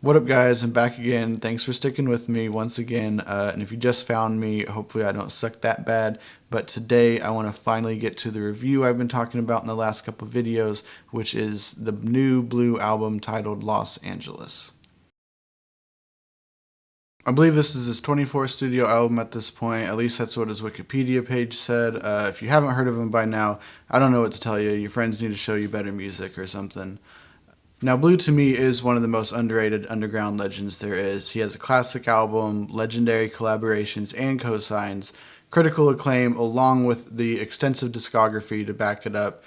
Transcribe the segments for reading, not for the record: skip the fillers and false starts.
What up, guys? I'm back again. Thanks for sticking with me once again. And if you just found me, hopefully I don't suck that bad. But today I want to finally get to the review I've been talking about in the last couple of videos, which is the new Blue album titled Los Angeles. I believe this is his 24th studio album at this point. At least that's what his Wikipedia page said. If you haven't heard of him by now, I don't know what to tell you. Your friends need to show you better music or something. Now, Blue to me is one of the most underrated underground legends there is. He has a classic album, legendary collaborations and cosigns, critical acclaim, along with the extensive discography to back it up.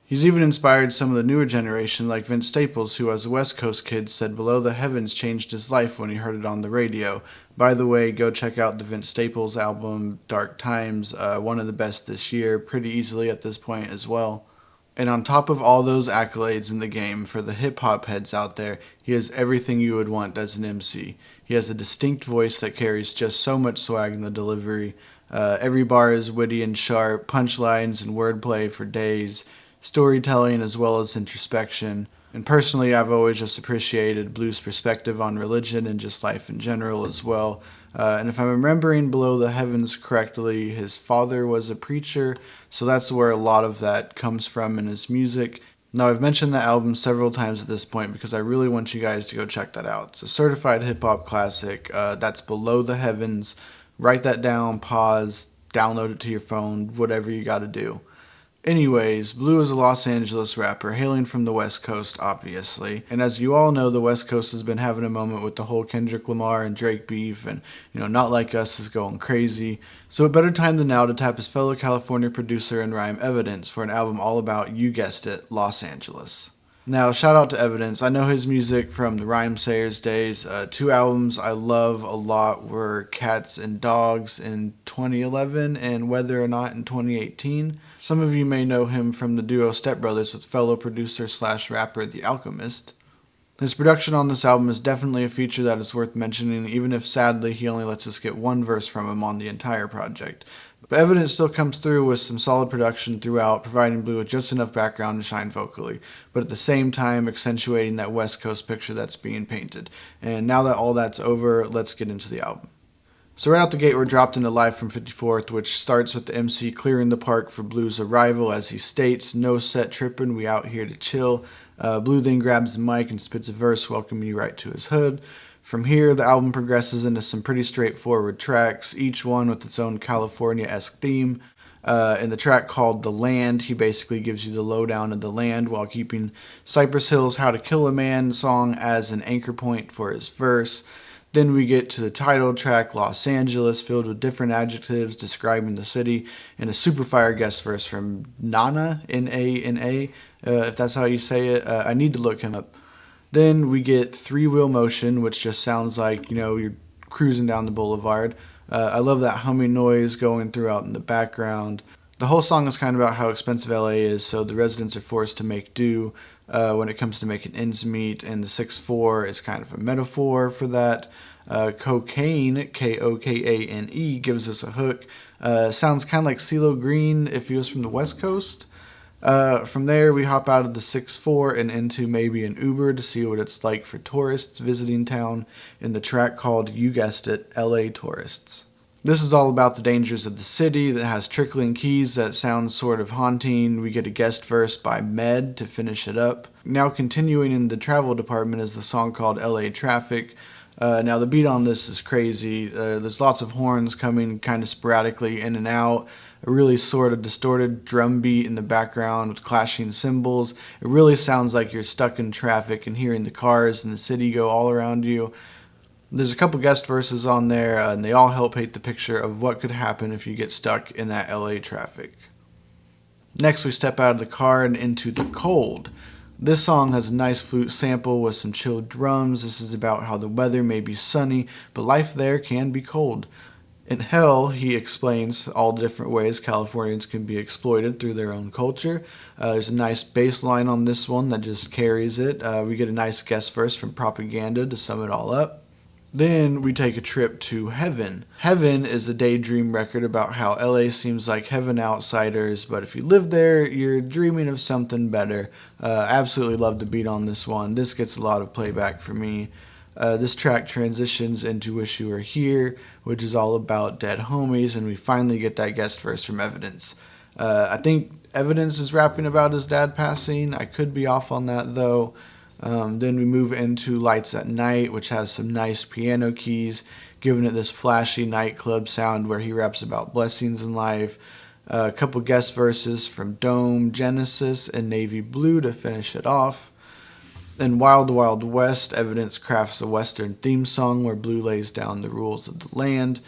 He's even inspired some of the newer generation, like Vince Staples, who, as a West Coast kid, said Below the Heavens changed his life when he heard it on the radio. By the way, go check out the Vince Staples album, Dark Times, one of the best this year, pretty easily at this point as well. And on top of all those accolades in the game, for the hip hop heads out there, he has everything you would want as an MC. He has a distinct voice that carries just so much swag in the delivery. Every bar is witty and sharp, punchlines and wordplay for days, storytelling as well as introspection. And personally, I've always just appreciated Blue's perspective on religion and just life in general as well. And if I'm remembering Below the Heavens correctly, his father was a preacher, so that's where a lot of that comes from in his music. Now, I've mentioned the album several times at this point because I really want you guys to go check that out. It's a certified hip hop classic. That's Below the Heavens. Write that down, pause, download it to your phone, whatever you got to do. Anyways, Blue is a Los Angeles rapper, hailing from the West Coast, obviously. And as you all know, the West Coast has been having a moment with the whole Kendrick Lamar and Drake beef, and, Not Like Us is going crazy. So, a better time than now to tap his fellow California producer and rhyme Evidence for an album all about, you guessed it, Los Angeles. Now, shout out to Evidence. I know his music from the Rhymesayers days. Two albums I love a lot were Cats and Dogs in 2011 and Whether or Not in 2018. Some of you may know him from the duo Step Brothers with fellow producer slash rapper The Alchemist. His production on this album is definitely a feature that is worth mentioning, even if sadly he only lets us get one verse from him on the entire project. But Evidence still comes through with some solid production throughout, providing Blue with just enough background to shine vocally, but at the same time accentuating that West Coast picture that's being painted. And now that all that's over, let's get into the album. So right out the gate, we're dropped into Live from 54th, which starts with the MC clearing the park for Blue's arrival as he states, "No set trippin', we out here to chill." Blue then grabs the mic and spits a verse welcoming you right to his hood. From here, the album progresses into some pretty straightforward tracks, each one with its own California-esque theme. In the track called The Land, he basically gives you the lowdown of the land while keeping Cypress Hill's How to Kill a Man song as an anchor point for his verse. Then we get to the title track, Los Angeles, filled with different adjectives describing the city, and a super fire guest verse from Nana, N-A-N-A, if that's how you say it. I need to look him up. Then we get Three Wheel Motion, which just sounds like, you're cruising down the boulevard. I love that humming noise going throughout in the background. The whole song is kind of about how expensive LA is, so the residents are forced to make do when it comes to making ends meet, and the 6'4" is kind of a metaphor for that. Cocaine, K-O-K-A-N-E, gives us a hook. Sounds kind of like CeeLo Green if he was from the West Coast. From there, we hop out of the 6'4" and into maybe an Uber to see what it's like for tourists visiting town in the track called, you guessed it, LA Tourists. This is all about the dangers of the city that has trickling keys that sounds sort of haunting. We get a guest verse by Med to finish it up. Now continuing in the travel department is the song called LA Traffic. Now the beat on this is crazy. There's lots of horns coming kind of sporadically in and out. A really sort of distorted drum beat in the background with clashing cymbals. It really sounds like you're stuck in traffic and hearing the cars in the city go all around you. There's a couple guest verses on there, and they all help paint the picture of what could happen if you get stuck in that LA traffic. Next, we step out of the car and into The Cold. This song has a nice flute sample with some chilled drums. This is about how the weather may be sunny, but life there can be cold. In Hell, he explains all the different ways Californians can be exploited through their own culture. There's a nice bass line on this one that just carries it. We get a nice guest verse from Propaganda to sum it all up. Then we take a trip to Heaven. Heaven is a daydream record about how LA seems like heaven outsiders, but if you live there, you're dreaming of something better. Absolutely love the beat on this one. This gets a lot of playback for me. This track transitions into Wish You Were Here, which is all about dead homies, and we finally get that guest verse from Evidence. I think Evidence is rapping about his dad passing. I could be off on that though. Then we move into Lights at Night, which has some nice piano keys, giving it this flashy nightclub sound where he raps about blessings in life. A couple guest verses from Dome, Genesis, and Navy Blue to finish it off. In Wild Wild West, Evidence crafts a Western theme song where Blue lays down the rules of the land.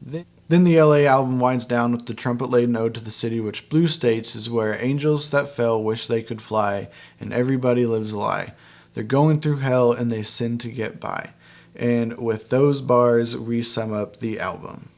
Then the LA album winds down with the trumpet-laden ode to the city, which Blue states is where angels that fell wish they could fly, and everybody lives a lie. They're going through hell and they sin to get by. And with those bars, we sum up the album.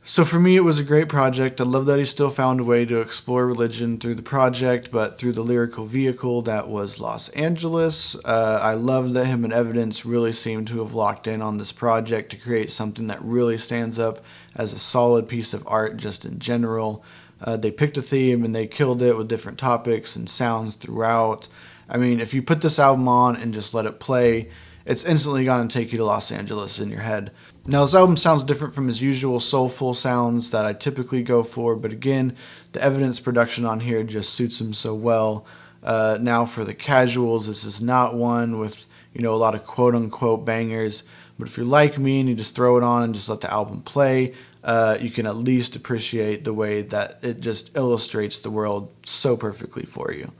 So for me, it was a great project. I love that he still found a way to explore religion through the project, but through the lyrical vehicle that was Los Angeles. I love that him and Evidence really seem to have locked in on this project to create something that really stands up as a solid piece of art just in general. They picked a theme and they killed it with different topics and sounds throughout. I mean, if you put this album on and just let it play, it's instantly going to take you to Los Angeles in your head. Now, this album sounds different from his usual soulful sounds that I typically go for, but again, the Evidence production on here just suits him so well. Now, for the casuals, this is not one with, a lot of quote-unquote bangers, but if you're like me and you just throw it on and just let the album play, you can at least appreciate the way that it just illustrates the world so perfectly for you.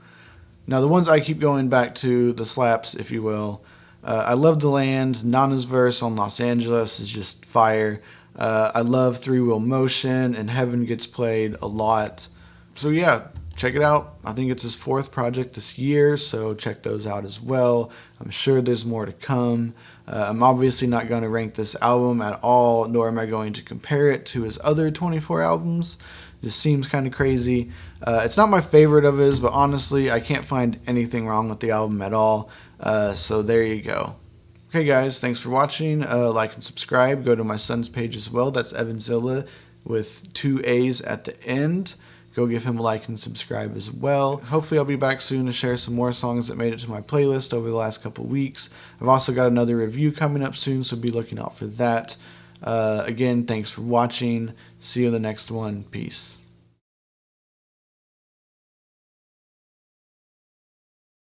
Now, the ones I keep going back to, the slaps, if you will, I love The Land. Nana's verse on Los Angeles is just fire. I love Three Wheel Motion, and Heaven Gets Played a lot. So yeah, check it out. I think it's his 4th project this year, so check those out as well. I'm sure there's more to come. I'm obviously not going to rank this album at all, nor am I going to compare it to his other 24 albums. It just seems kind of crazy. It's not my favorite of his, but honestly, I can't find anything wrong with the album at all. So there you go. Okay, guys, thanks for watching. Like and subscribe. Go to my son's page as well. That's Evanzilla with 2 A's at the end. Go give him a like and subscribe as well. Hopefully I'll be back soon to share some more songs that made it to my playlist over the last couple weeks. I've also got another review coming up soon, so be looking out for that. Again, thanks for watching. See you in the next one. Peace.